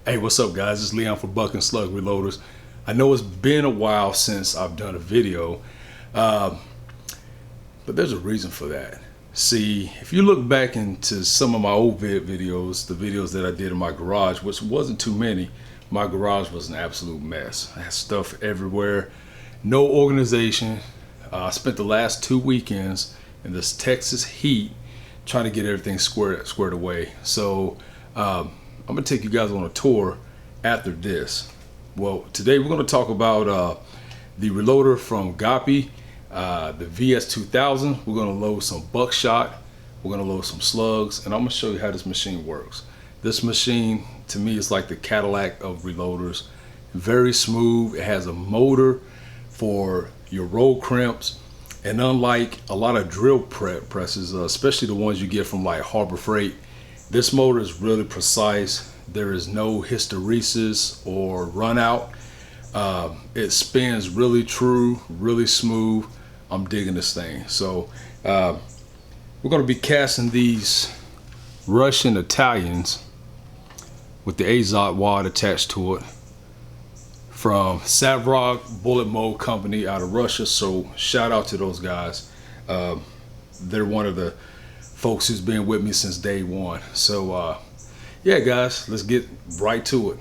Hey, what's up, guys? It's Leon for Buck and Slug Reloaders. I know it's been a while since I've done a video, but there's a reason for that. See, if you look back into some of my old videos, the videos that I did in my garage, which wasn't too many, my garage was an absolute mess. I had stuff everywhere, no organization. I spent the last 2 weekends in this Texas heat trying to get everything squared away. So I'm gonna take you guys on a tour after this. Well, today we're gonna talk about the reloader from Gaep, the VS2000. We're gonna load some Buckshot, we're gonna load some slugs, and I'm gonna show you how this machine works. This machine, to me, is like the Cadillac of reloaders. Very smooth. It has a motor for your roll crimps, and unlike a lot of drill presses, especially the ones you get from like Harbor Freight, this motor is really precise. There is no hysteresis or run out. It spins really true, really smooth. I'm digging this thing. So we're going to be casting these Russian Italians with the Azot wad attached to it from Savrog Bullet Mold Company out of Russia. So shout out to those guys. They're one of the folks who's been with me since day one. So yeah, guys, let's get right to it.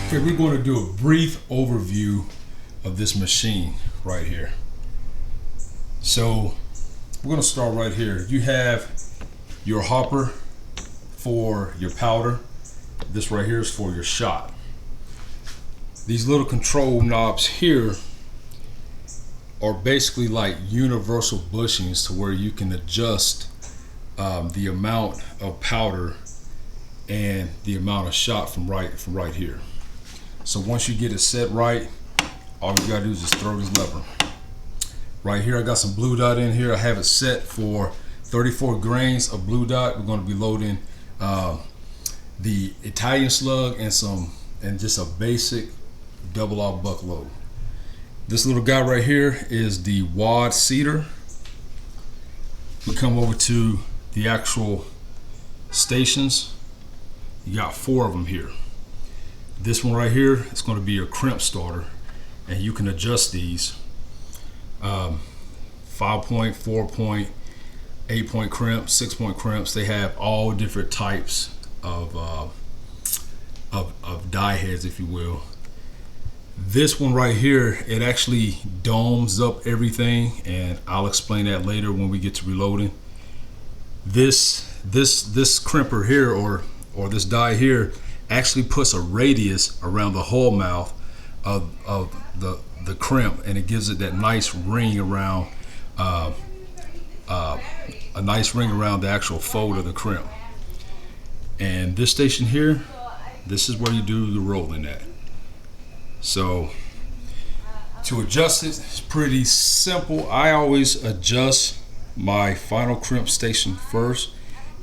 Okay, we're going to do a brief overview of this machine right here. So we're going to start right here. You have your hopper for your powder. This right here is for your shot. These little control knobs here are basically like universal bushings to where you can adjust the amount of powder and the amount of shot from right here. So once you get it set right, all you gotta do is just throw this lever. Right here I got some blue dot in here. I have it set for 34 grains of blue dot. We're going to be loading the Italian slug and just a basic double aught buck load. This little guy right here is the wad seater. We come over to the actual stations. You got 4 of them here. This one right here is going to be your crimp starter, and you can adjust these 5-point, 4-point, 8-point crimps, 6-point crimps. They have all different types of die heads, if you will. This one right here, it actually domes up everything, and I'll explain that later when we get to reloading. This crimper here, or this die here, actually puts a radius around the hull mouth of the crimp, and it gives it that nice ring around a nice ring around the actual fold of the crimp. And this station here, this is where you do the rolling at. So to adjust it, it's pretty simple. I always adjust my final crimp station first.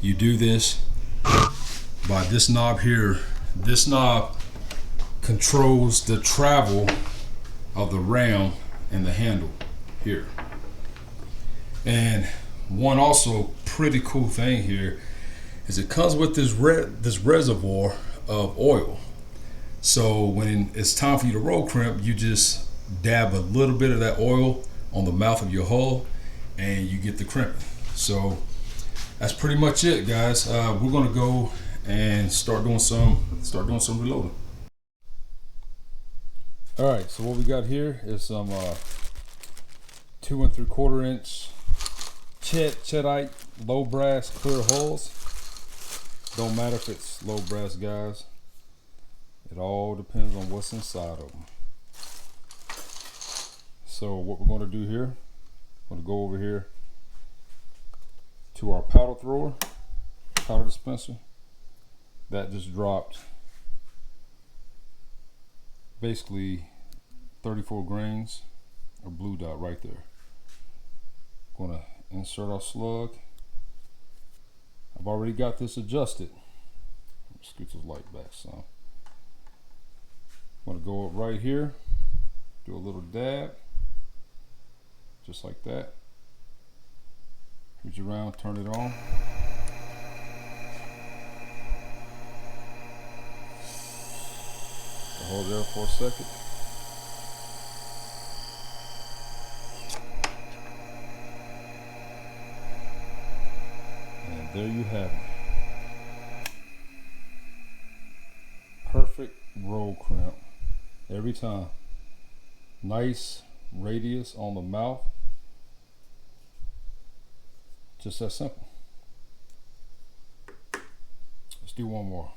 You do this by this knob here. This knob controls the travel of the ram and the handle here. And one also pretty cool thing here is it comes with this reservoir of oil. So when it's time for you to roll crimp, you just dab a little bit of that oil on the mouth of your hull and you get the crimp. So that's pretty much it, guys. We're gonna go and start doing some reloading. All right, so what we got here is some 2 3/4 inch Chetite low brass clear hulls. Don't matter if it's low brass, guys. It all depends on what's inside of them. So what we're going to do here, we're going to go over here to our powder thrower, powder dispenser. That just dropped basically 34 grains of blue dot right there. Going to insert our slug. I've already got this adjusted. Scoot this light back some. I'm going go up right here, do a little dab, just like that. Reach around, turn it on. Hold there for a second. And there you have it. Perfect roll crimp every time. Nice radius on the mouth. Just that simple. Let's do one more.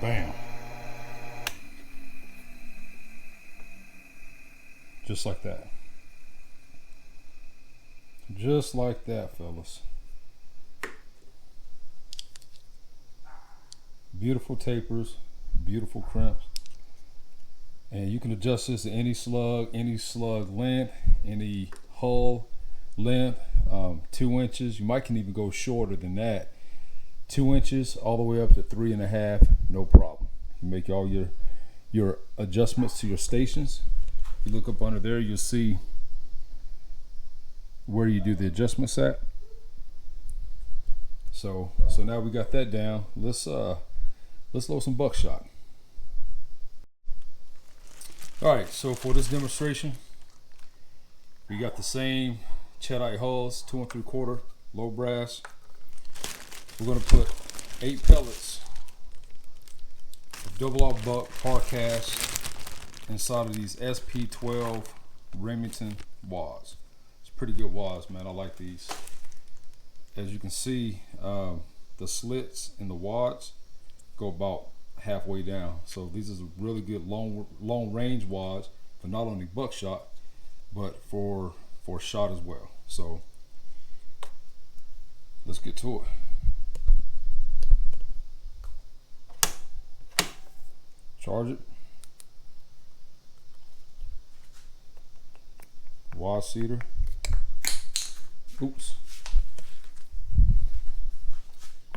Bam. Just like that. Just like that, fellas. Beautiful tapers, beautiful crimps. And you can adjust this to any slug length, any hull length, 2 inches. You might can even go shorter than that. 2 inches all the way up to 3.5, no problem. You make all your adjustments to your stations. You look up under there, you'll see where you do the adjustments at. So now we got that down. Let's load some buckshot. All right, so for this demonstration, we got the same Cheddite hulls, 2 3/4 low brass. We're gonna put 8 pellets of double aught buck hard cast inside of these SP12 Remington wads. It's pretty good wads, man. I like these. As you can see, the slits in the wads go about halfway down. So these are really good long range wads for not only buckshot, but for shot as well. So let's get to it. Charge it. Wad seater. Oops.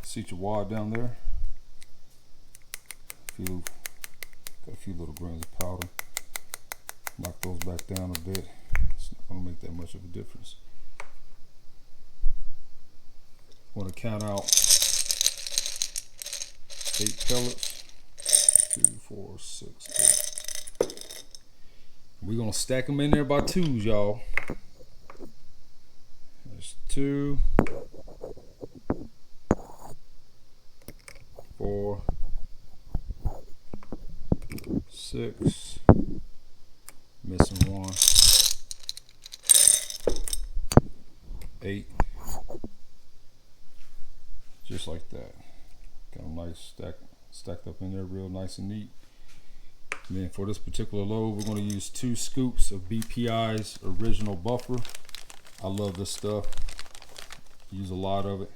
Seat your wad down there. Got a few little grains of powder. Knock those back down a bit. It's not going to make that much of a difference. Want to count out 8 pellets. 2, 4, 6, 8. We're gonna stack them in there by twos, y'all. There's 2, 4, 6. Missing 1. 8. Just like that. Got them nice stacked up in there real nice and neat. And then for this particular load, we're going to use 2 scoops of BPI's original buffer. I love this stuff. Use a lot of it.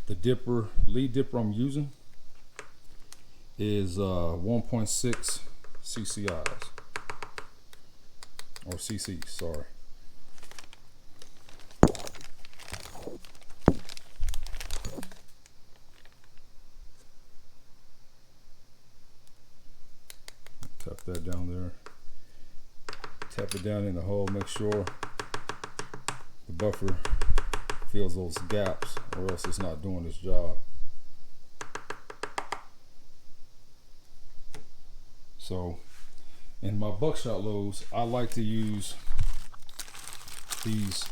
The lead dipper I'm using is 1.6 CCIs or CCs, sorry. Tap that down there. Tap it down in the hole. Make sure the buffer fills those gaps, or else it's not doing its job. So, in my buckshot loads, I like to use these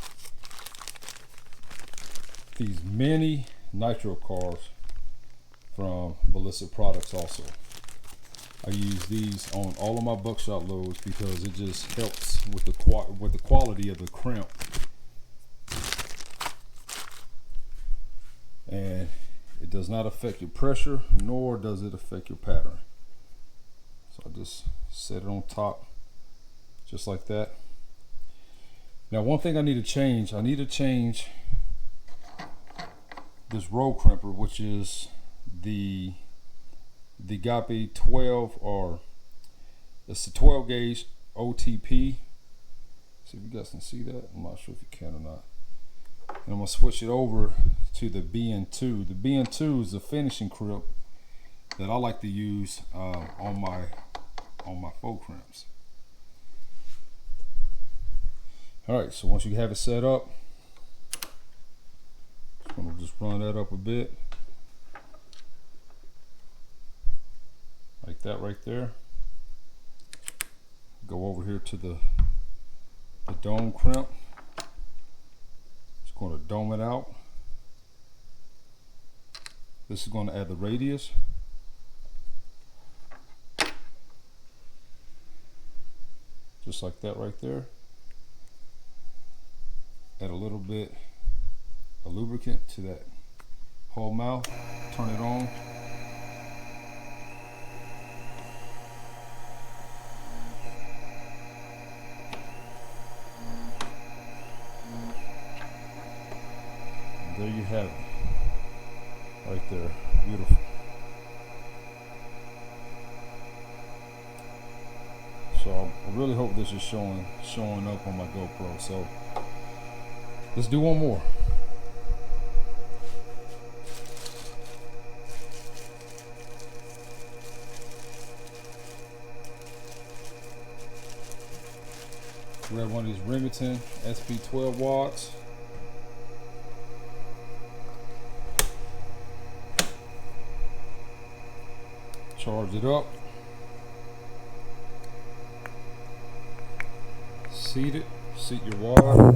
mini nitro cars from Ballistic Products also. I use these on all of my buckshot loads because it just helps with the quality of the crimp, and it does not affect your pressure, nor does it affect your pattern. So I just set it on top, just like that. Now, one thing I need to change this roll crimper, which is the Gaep 12, or it's the 12 gauge OTP. See if you guys can see that. I'm not sure if you can or not. And I'm gonna switch it over to the BN2. The BN2 is the finishing crimp that I like to use on my faux crimps. All right, so once you have it set up, I'm gonna just run that up a bit, like that right there. Go over here to the dome crimp. Just going to dome it out. This is going to add the radius. Just like that right there. Add a little bit of lubricant to that whole mouth. Turn it on. And there you have it. Right there. Beautiful. So I really hope this is showing up on my GoPro. So let's do one more. Grab one of these Remington SP 12 watts. Charge it up. Seat it. Seat your wire.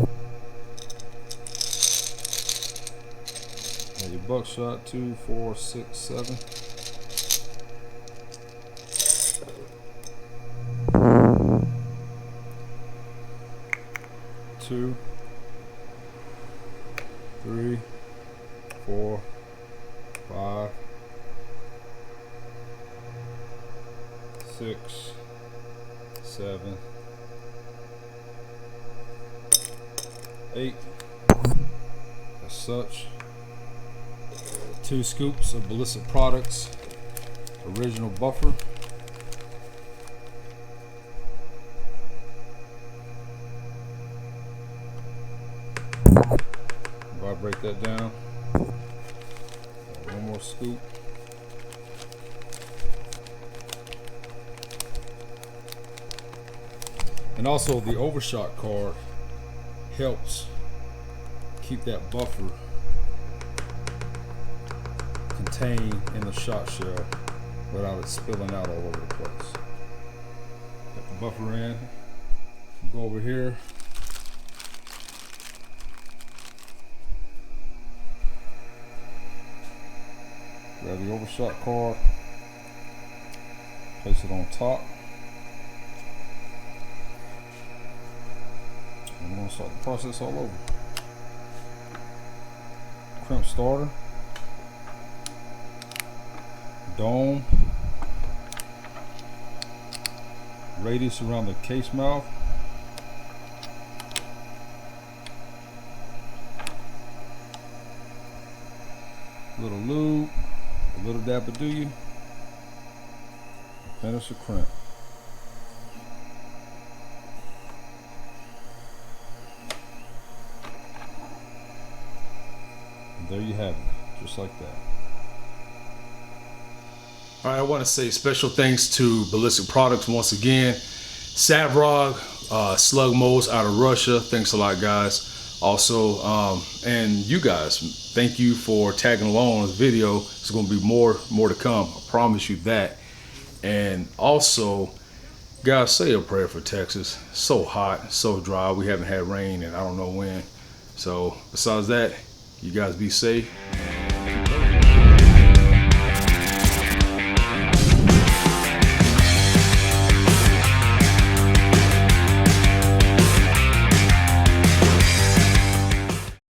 Your Buckshot 2, 4, 6, 7. Two, 3, 4, 5, 6, 7, 8. As such. 2 scoops of Ballistic Products original buffer. Break that down. One more scoop. And also the overshot card helps keep that buffer contained in the shot shell without it spilling out all over the place. Got the buffer in. Go over here. Grab the overshot card, place it on top, and we're going to start the process all over. Crimp starter, dome, radius around the case mouth, little lube, a little dab of do-you, finish the crimp. And there you have it, just like that. All right, I want to say special thanks to Ballistic Products once again. Savrog, slug molds out of Russia. Thanks a lot, guys. Also, and you guys, thank you for tagging along on this video. There's going to be more to come. I promise you that. And also, guys, say a prayer for Texas. So hot, so dry. We haven't had rain and I don't know when. So besides that, you guys be safe.